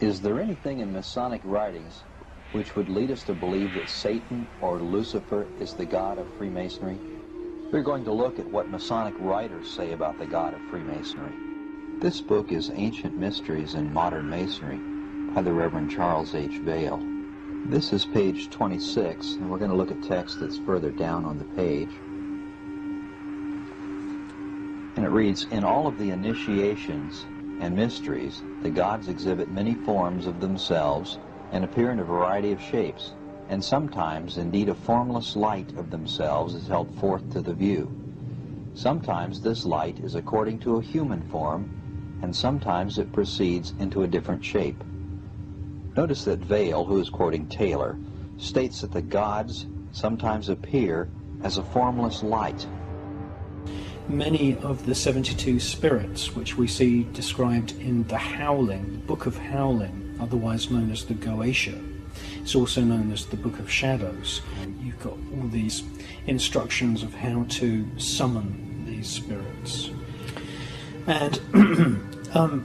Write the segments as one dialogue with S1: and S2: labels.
S1: Is there anything in Masonic writings which would lead us to believe that Satan or Lucifer is the god of Freemasonry? We're going to look at what Masonic writers say about the god of Freemasonry. This book is Ancient Mysteries in Modern Masonry by the Reverend Charles H. Vail. This is page 26, and we're going to look at text that's further down on the page. And it reads, "In all of the initiations and mysteries, the gods exhibit many forms of themselves and appear in a variety of shapes, and sometimes, indeed, a formless light of themselves is held forth to the view. Sometimes this light is according to a human form, and sometimes it proceeds into a different shape." Notice that Vail, who is quoting Taylor, states that the gods sometimes appear as a formless light.
S2: Many of the 72 spirits which we see described in the Howling, the Book of Howling, otherwise known as the Goetia, it's also known as the Book of Shadows. You've got all these instructions of how to summon these spirits. And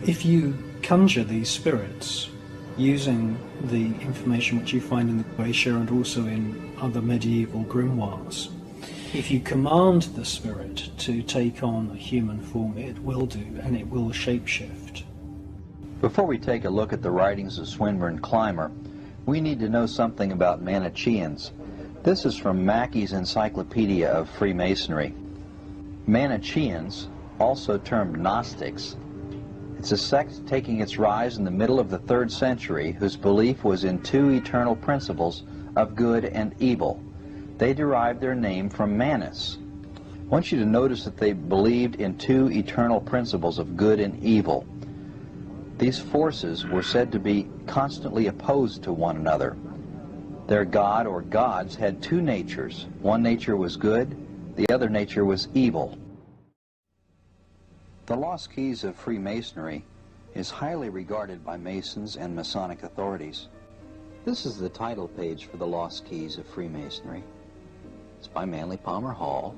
S2: if you conjure these spirits using the information which you find in the Goetia and also in other medieval grimoires, if you command the spirit to take on a human form, it will do, and it will shapeshift.
S1: Before we take a look at the writings of Swinburne Clymer, we need to know something about Manichaeans. This is from Mackey's Encyclopedia of Freemasonry. Manichaeans, also termed Gnostics, it's a sect taking its rise in the middle of the 3rd century whose belief was in two eternal principles of good and evil. They derived their name from Manus. I want you to notice that they believed in two eternal principles of good and evil. These forces were said to be constantly opposed to one another. Their god or gods had two natures. One nature was good, the other nature was evil. The Lost Keys of Freemasonry is highly regarded by Masons and Masonic authorities. This is the title page for the Lost Keys of Freemasonry. It's by Manly Palmer Hall.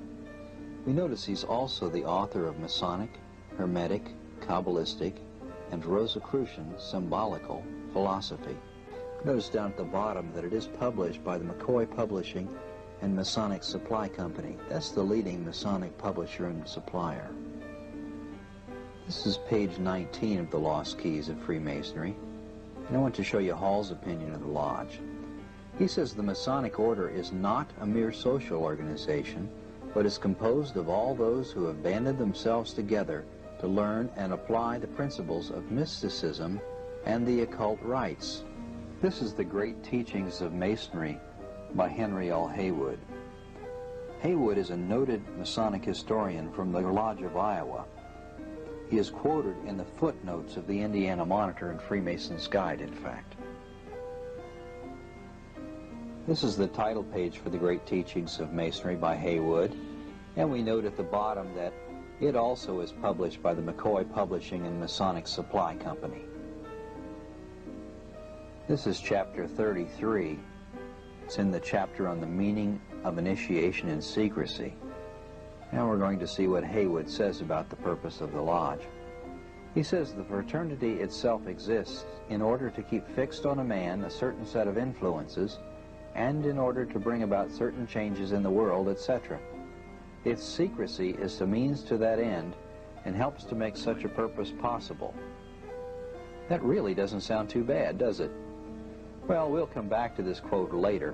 S1: We notice he's also the author of Masonic, Hermetic, Kabbalistic, and Rosicrucian symbolical philosophy. Notice down at the bottom that it is published by the McCoy Publishing and Masonic Supply Company. That's the leading Masonic publisher and supplier. This is page 19 of the Lost Keys of Freemasonry, and I want to show you Hall's opinion of the Lodge. He says the Masonic Order is not a mere social organization, but is composed of all those who have banded themselves together to learn and apply the principles of mysticism and the occult rites. This is the Great Teachings of Masonry by Henry L. Haywood. Haywood is a noted Masonic historian from the Lodge of Iowa. He is quoted in the footnotes of the Indiana Monitor and Freemason's Guide, in fact. This is the title page for the Great Teachings of Masonry by Haywood, and we note at the bottom that it also is published by the McCoy Publishing and Masonic Supply Company. This is chapter 33. It's in the chapter on the meaning of initiation and secrecy. Now we're going to see what Haywood says about the purpose of the Lodge. He says the fraternity itself exists in order to keep fixed on a man a certain set of influences and in order to bring about certain changes in the world, etc. Its secrecy is the means to that end and helps to make such a purpose possible. That really doesn't sound too bad, does it? Well, we'll come back to this quote later.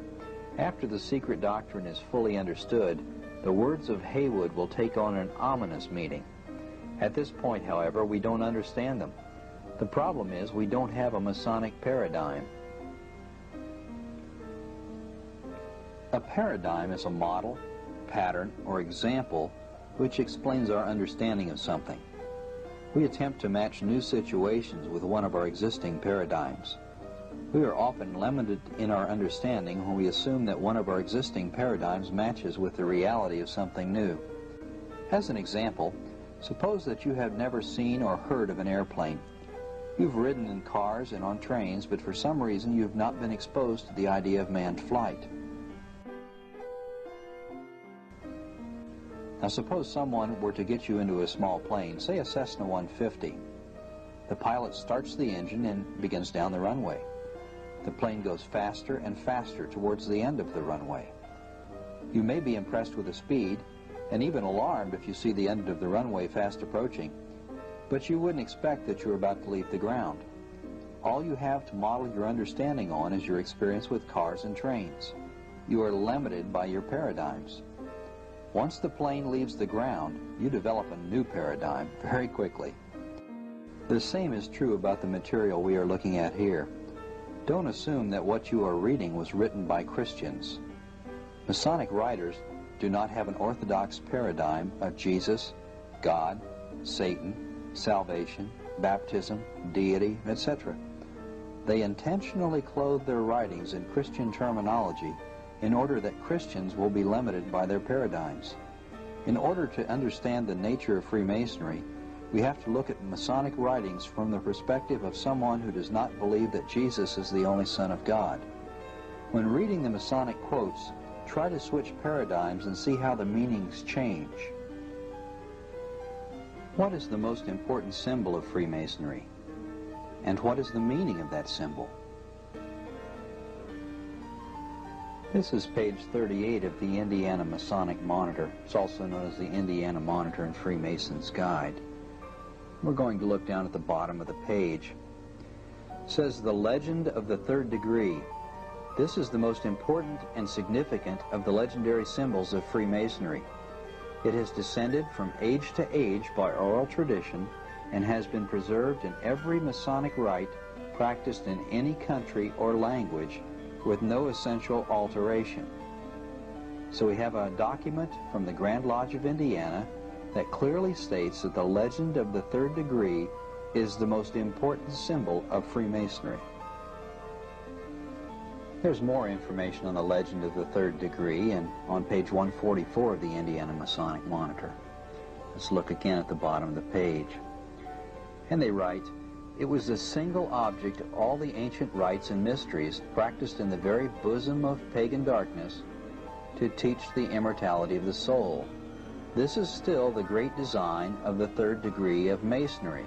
S1: After the secret doctrine is fully understood, the words of Haywood will take on an ominous meaning. At this point, however, we don't understand them. The problem is we don't have a Masonic paradigm. A paradigm is a model, pattern, or example which explains our understanding of something. We attempt to match new situations with one of our existing paradigms. We are often limited in our understanding when we assume that one of our existing paradigms matches with the reality of something new. As an example, suppose that you have never seen or heard of an airplane. You've ridden in cars and on trains, but for some reason you've not been exposed to the idea of manned flight. Now suppose someone were to get you into a small plane, say a Cessna 150. The pilot starts the engine and begins down the runway. The plane goes faster and faster towards the end of the runway. You may be impressed with the speed and even alarmed if you see the end of the runway fast approaching, but you wouldn't expect that you're about to leave the ground. All you have to model your understanding on is your experience with cars and trains. You are limited by your paradigms. Once the plane leaves the ground, you develop a new paradigm very quickly. The same is true about the material we are looking at here. Don't assume that what you are reading was written by Christians. Masonic writers do not have an orthodox paradigm of Jesus, God, Satan, salvation, baptism, deity, etc. They intentionally clothe their writings in Christian terminology in order that Christians will be limited by their paradigms. In order to understand the nature of Freemasonry, we have to look at Masonic writings from the perspective of someone who does not believe that Jesus is the only Son of God. When reading the Masonic quotes, try to switch paradigms and see how the meanings change. What is the most important symbol of Freemasonry? And what is the meaning of that symbol? This is page 38 of the Indiana Masonic Monitor. It's also known as the Indiana Monitor and Freemason's Guide. We're going to look down at the bottom of the page. It says, the legend of the third degree. This is the most important and significant of the legendary symbols of Freemasonry. It has descended from age to age by oral tradition and has been preserved in every Masonic rite practiced in any country or language with no essential alteration. So we have a document from the Grand Lodge of Indiana that clearly states that the legend of the third degree is the most important symbol of Freemasonry. There's more information on the legend of the third degree and on page 144 of the Indiana Masonic Monitor. Let's look again at the bottom of the page. And they write, it was the single object of all the ancient rites and mysteries practiced in the very bosom of pagan darkness to teach the immortality of the soul. This is still the great design of the third degree of Masonry.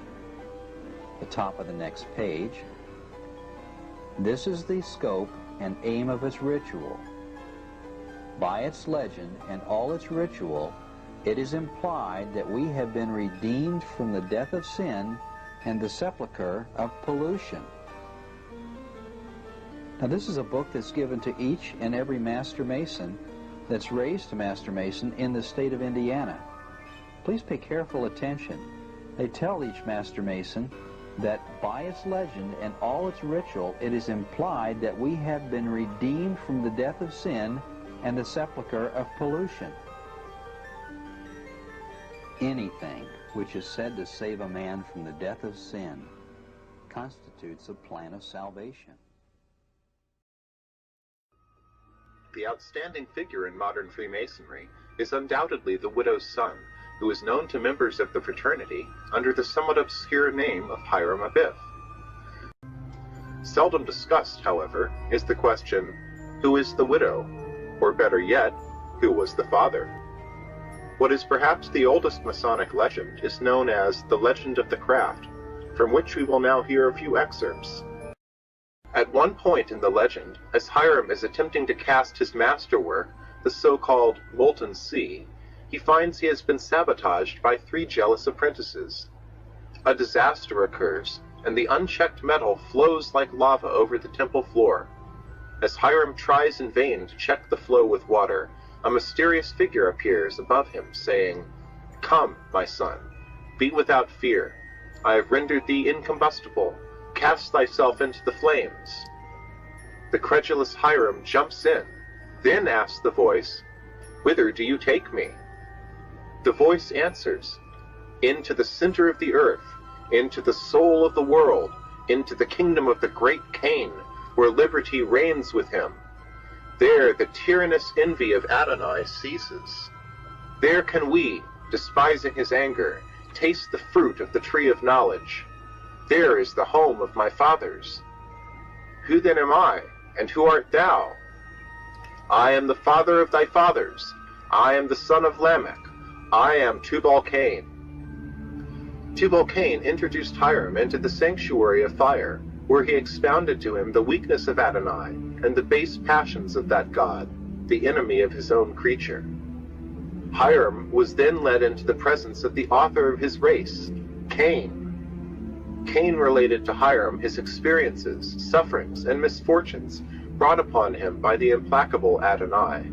S1: The top of the next page. This is the scope and aim of its ritual. By its legend and all its ritual, it is implied that we have been redeemed from the death of sin and the sepulchre of pollution. Now this is a book that's given to each and every Master Mason that's raised to Master Mason in the state of Indiana. Please pay careful attention. They tell each Master Mason that by its legend and all its ritual, it is implied that we have been redeemed from the death of sin and the sepulchre of pollution. Anything which is said to save a man from the death of sin constitutes a plan of salvation.
S3: The outstanding figure in modern Freemasonry is undoubtedly the widow's son, who is known to members of the fraternity under the somewhat obscure name of Hiram Abiff. Seldom discussed, however, is the question, who is the widow? Or better yet, who was the father? What is perhaps the oldest Masonic legend is known as the Legend of the Craft, from which we will now hear a few excerpts. At one point in the legend, as Hiram is attempting to cast his masterwork, the so-called Molten Sea, he finds he has been sabotaged by 3 jealous apprentices. A disaster occurs, and the unchecked metal flows like lava over the temple floor. As Hiram tries in vain to check the flow with water, a mysterious figure appears above him, saying, "Come, my son, be without fear. I have rendered thee incombustible. Cast thyself into the flames." The credulous Hiram jumps in. Then asks the voice, "Whither do you take me?" The voice answers, "Into the center of the earth, into the soul of the world, into the kingdom of the great Cain, where liberty reigns with him. There the tyrannous envy of Adonai ceases. There can we, despising his anger, taste the fruit of the tree of knowledge. There is the home of my fathers. Who then am I, and who art thou? I am the father of thy fathers. I am the son of Lamech. I am Tubal-Cain." Tubal-Cain introduced Hiram into the sanctuary of fire, where he expounded to him the weakness of Adonai and the base passions of that god, the enemy of his own creature. Hiram was then led into the presence of the author of his race, Cain. Cain related to Hiram his experiences, sufferings, and misfortunes brought upon him by the implacable Adonai.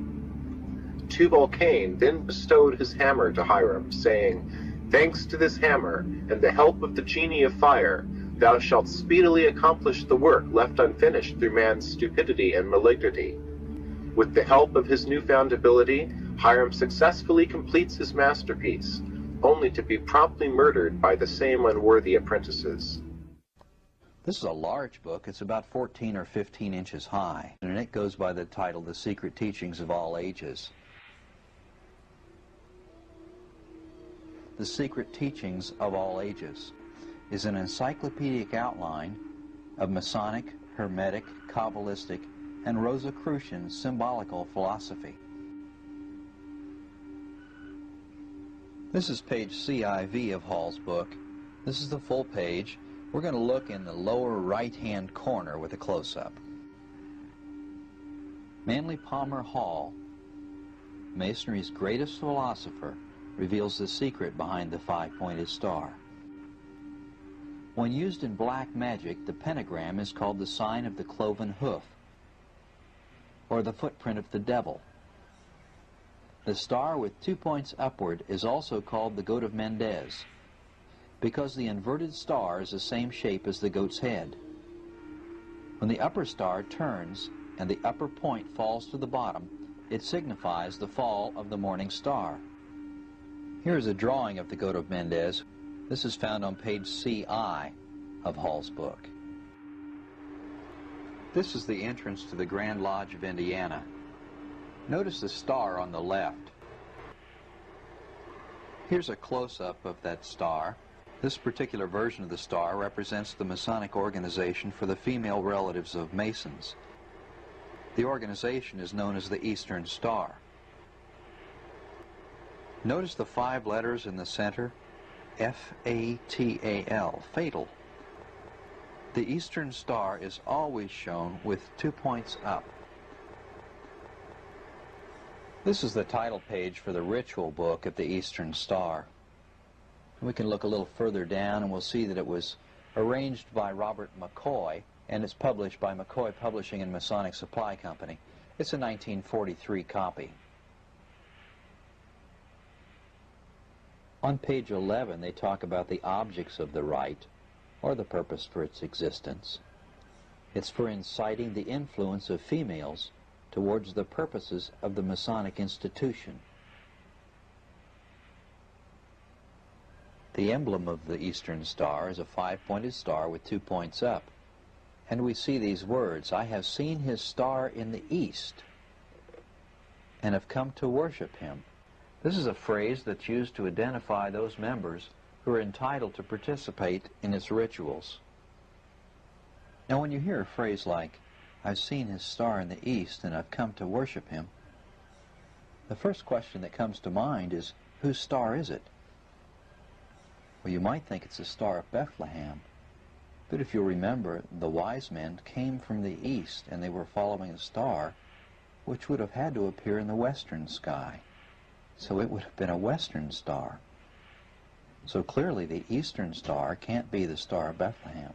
S3: Tubal-Cain then bestowed his hammer to Hiram, saying, "Thanks to this hammer, and the help of the genie of fire, thou shalt speedily accomplish the work left unfinished through man's stupidity and malignity." With the help of his newfound ability, Hiram successfully completes his masterpiece, only to be promptly murdered by the same unworthy apprentices.
S1: This is a large book. It's about 14 or 15 inches high, and it goes by the title, The Secret Teachings of All Ages. The Secret Teachings of All Ages is an encyclopedic outline of Masonic, Hermetic, Kabbalistic, and Rosicrucian symbolical philosophy. This is page CIV of Hall's book. This is the full page. We're going to look in the lower right-hand corner with a close-up. Manly Palmer Hall, Masonry's greatest philosopher, reveals the secret behind the five-pointed star. When used in black magic, the pentagram is called the sign of the cloven hoof, or the footprint of the devil. The star with 2 points upward is also called the goat of Mendez, because the inverted star is the same shape as the goat's head. When the upper star turns and the upper point falls to the bottom, it signifies the fall of the morning star. Here is a drawing of the goat of Mendez. This is found on page CI of Hall's book. This is the entrance to the Grand Lodge of Indiana. Notice the star on the left. Here's a close-up of that star. This particular version of the star represents the Masonic organization for the female relatives of Masons. The organization is known as the Eastern Star. Notice the 5 letters in the center, F-A-T-A-L, fatal. The Eastern Star is always shown with 2 points up. This is the title page for the ritual book of the Eastern Star. We can look a little further down and we'll see that it was arranged by Robert McCoy, and it's published by McCoy Publishing and Masonic Supply Company. It's a 1943 copy. On page 11, they talk about the objects of the rite, or the purpose for its existence. It's for inciting the influence of females towards the purposes of the Masonic institution. The emblem of the Eastern Star is a 5-pointed star with 2 points up. And we see these words, "I have seen his star in the east and have come to worship him." This is a phrase that's used to identify those members who are entitled to participate in its rituals. Now when you hear a phrase like, "I've seen his star in the east and I've come to worship him," the first question that comes to mind is, whose star is it? Well, you might think it's the Star of Bethlehem, but if you'll remember, the wise men came from the east and they were following a star which would have had to appear in the western sky. So it would have been a western star. So clearly the Eastern Star can't be the Star of Bethlehem.